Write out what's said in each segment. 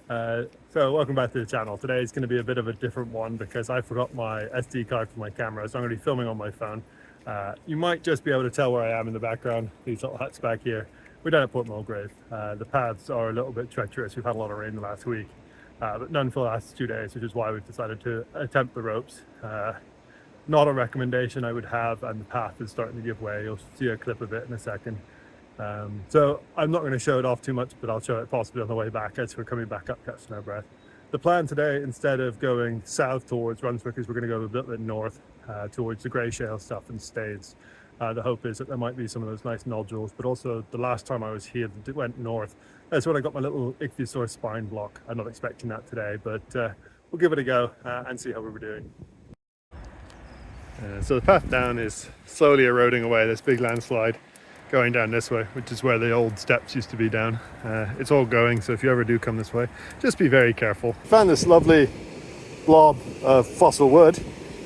So welcome back to the channel. Today is going to be a bit of a different one because I forgot my SD card for my camera, so I'm going to be filming on my phone. You might just be able to tell where I am in the background, these little huts back here. We're down at Port Mulgrave. The paths are a little bit treacherous. We've had a lot of rain the last week, but none for the last 2 days, which is why we've decided to attempt the ropes. Not a recommendation I would have, and the path is starting to give way. You'll see a clip of it in a second. So I'm not going to show it off too much, but I'll show it possibly on the way back as we're coming back up, catching our breath. The plan today, instead of going south towards Runswick, is we're going to go a bit north towards the grey shale stuff and Staithes. The hope is that there might be some of those nice nodules, but also the last time I was here, it went north. That's when I got my little ichthyosaur spine block. I'm not expecting that today, but we'll give it a go and see how we were doing. So the path down is slowly eroding away, this big landslide going down this way, which is where the old steps used to be down. It's all going, so if you ever do come this way, just be very careful. Found this lovely blob of fossil wood,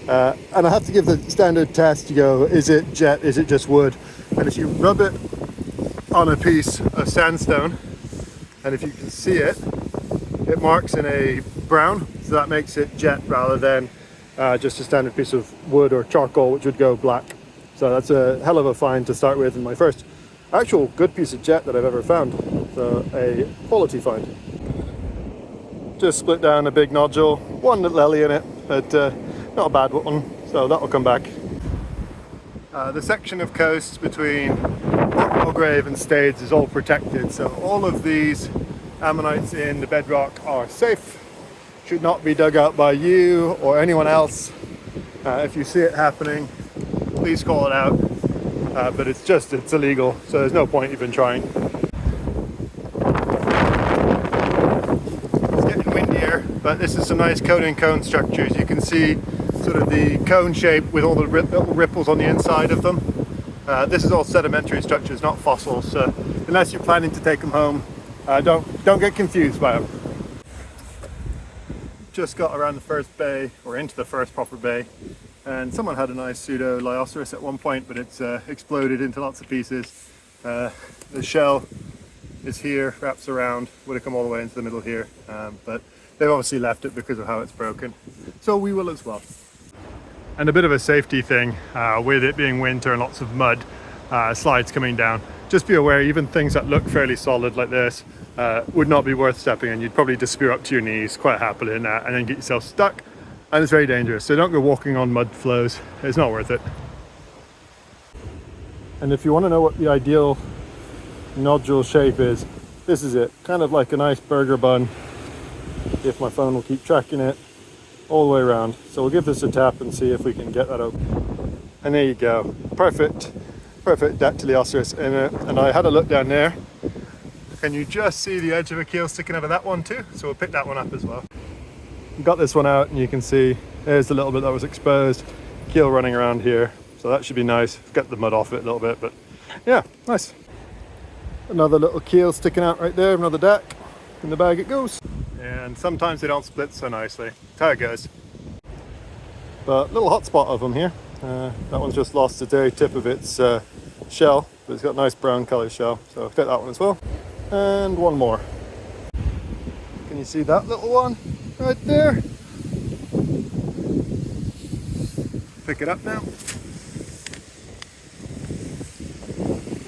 and I have to give the standard test. You go, is it jet, is it just wood? And if you rub it on a piece of sandstone, and if you can see it, it marks in a brown, so that makes it jet rather than just a standard piece of wood or charcoal, which would go black. So that's a hell of a find to start with, and my first actual good piece of jet that I've ever found. So a quality find. Just split down a big nodule, one little lily in it, but not a bad one, so that'll come back. The section of coast between Port Mulgrave and Staithes is all protected, so all of these ammonites in the bedrock are safe, should not be dug out by you or anyone else. If you see it happening, please call it out, but it's illegal, so there's no point even trying. It's getting windier, but this is some nice cone and cone structures. You can see sort of the cone shape with all the little ripples on the inside of them. This is all sedimentary structures, not fossils, so unless you're planning to take them home, don't get confused by them. Just got around the first bay, or into the first proper bay, and someone had a nice pseudo Lyoceras at one point, but it's exploded into lots of pieces. The shell is here, wraps around, would have come all the way into the middle here, but they've obviously left it because of how it's broken. So we will as well. And a bit of a safety thing, with it being winter and lots of mud, slides coming down. Just be aware, even things that look fairly solid like this would not be worth stepping in. You'd probably just spear up to your knees quite happily in that and then get yourself stuck. And it's very dangerous, so don't go walking on mud flows. It's not worth it. And if you want to know what the ideal nodule shape is, this is it. Kind of like a nice burger bun, if my phone will keep tracking it, all the way around. So we'll give this a tap and see if we can get that open. And there you go. Perfect Dactylioceras in it. And I had a look down there. Can you just see the edge of a keel sticking out of that one too? So we'll pick that one up as well. Got this one out, and you can see there's the little bit that was exposed, keel running around here, so that should be nice. Get the mud off it a little bit, but yeah, nice. Another little keel sticking out right there, another deck. In the bag it goes. And sometimes they don't split so nicely. That's how it goes. But little hot spot of them here. That one's just lost the very tip of its shell, but it's got a nice brown colour shell, so I'll take that one as well. And one more. Can you see that little one? Right there. Pick it up now.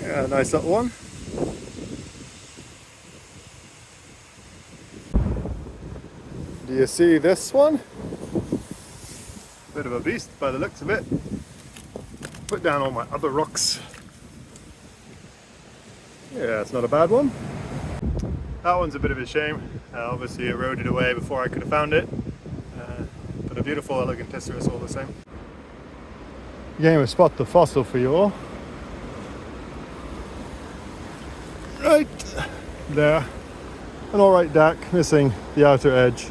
Yeah, nice little one. Do you see this one? Bit of a beast by the looks of it. Put down all my other rocks. Yeah, it's not a bad one. That one's a bit of a shame. Obviously eroded away before I could have found it. But a beautiful elegant tesserus all the same. Again, we spot the fossil for you all. Right there. An alright DAC, missing the outer edge.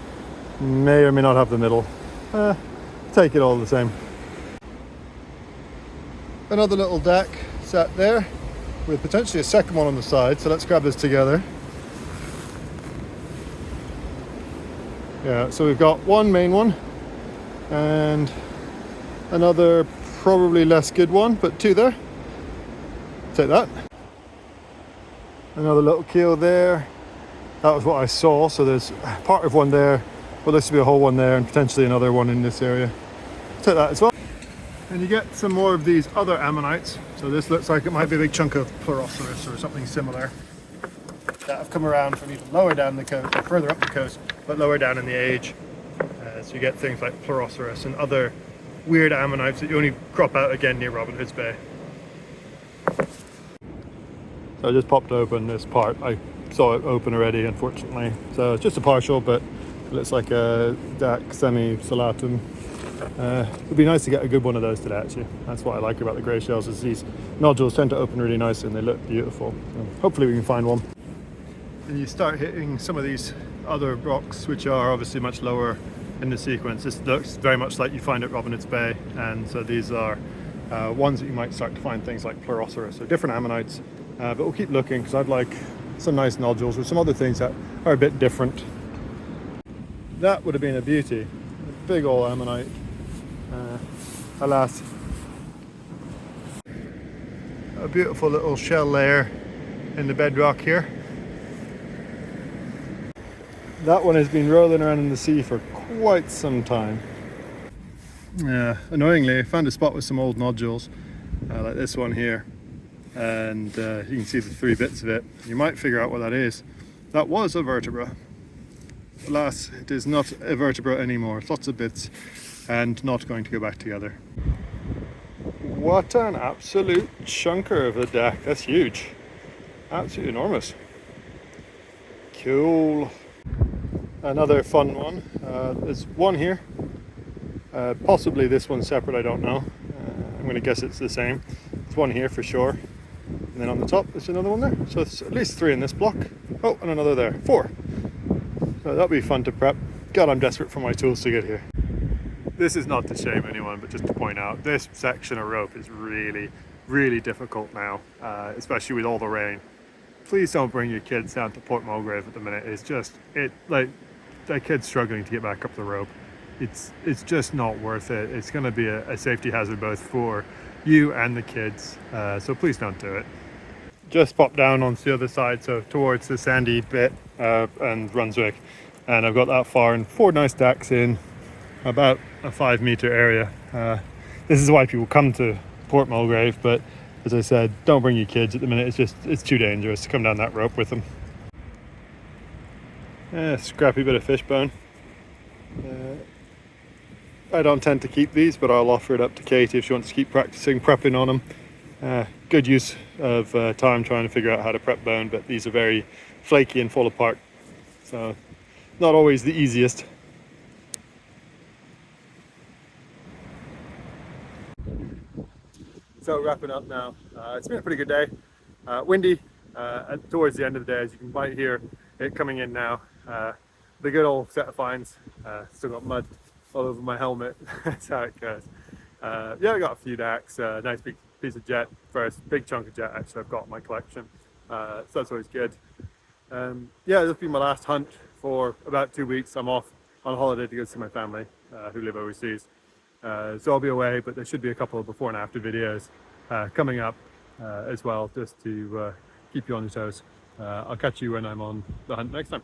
May or may not have the middle. Take it all the same. Another little DAC sat there with potentially a second one on the side, so let's grab this together. Yeah, so we've got one main one and another probably less good one, but two there. Take that. Another little keel there. That was what I saw. So there's part of one there, well, this would be a whole one there, and potentially another one in this area. Take that as well. And you get some more of these other ammonites. So this looks like it might be a big chunk of Pleuroceras or something similar that have come around from even lower down the coast, or further up the coast, but lower down in the age. So you get things like Pleuroceras and other weird ammonites that you only crop out again near Robin Hood's Bay. So I just popped open this part. I saw it open already, unfortunately. So it's just a partial, but it looks like a Dac semi-salatum. It'd be nice to get a good one of those today, actually. That's what I like about the grey shells, is these nodules tend to open really nicely and they look beautiful. So hopefully we can find one. And you start hitting some of these other rocks, which are obviously much lower in the sequence. This looks very much like you find at Robin Hood's Bay, and so these are ones that you might start to find things like Pleuroceras, so different ammonites. But we'll keep looking, because I'd like some nice nodules or some other things that are a bit different. That would have been a beauty. A big old ammonite. Alas. A beautiful little shell layer in the bedrock here. That one has been rolling around in the sea for quite some time. Annoyingly, I found a spot with some old nodules, like this one here. And you can see the 3 bits of it. You might figure out what that is. That was a vertebra. Alas, it is not a vertebra anymore. It's lots of bits and not going to go back together. What an absolute chunker of a Dac. That's huge. Absolutely enormous. Cool. Another fun one. There's one here. Possibly this one's separate, I don't know. I'm going to guess it's the same. There's one here for sure. And then on the top, there's another one there. So it's at least 3 in this block. Oh, and another there. 4. So that'll be fun to prep. God, I'm desperate for my tools to get here. This is not to shame anyone, but just to point out, this section of rope is really, really difficult now, especially with all the rain. Please don't bring your kids down to Port Mulgrave at the minute. It's just, like, that kid's struggling to get back up the rope. It's just not worth it. It's going to be a safety hazard both for you and the kids, so please don't do it. Just pop down onto the other side, so towards the sandy bit and Brunswick, and I've got that far and 4 nice Dacs in about a 5-meter area. This is why people come to Port Mulgrave, but as I said, don't bring your kids at the minute. It's too dangerous to come down that rope with them. Scrappy bit of fish bone. I don't tend to keep these, but I'll offer it up to Katie if she wants to keep practicing prepping on them. Good use of time trying to figure out how to prep bone, but these are very flaky and fall apart, so not always the easiest. So wrapping up now, it's been a pretty good day. Windy towards the end of the day, as you might hear it coming in now. The good old set of finds. Still got mud all over my helmet. That's how it goes. Yeah, I got a few Dacs. Nice big piece of jet, first big chunk of jet actually I've got in my collection. So that's always good. Yeah, this will be my last hunt for about 2 weeks. I'm off on holiday to go see my family who live overseas. So I'll be away, but there should be a couple of before and after videos coming up as well, just to keep you on your toes. I'll catch you when I'm on the hunt next time.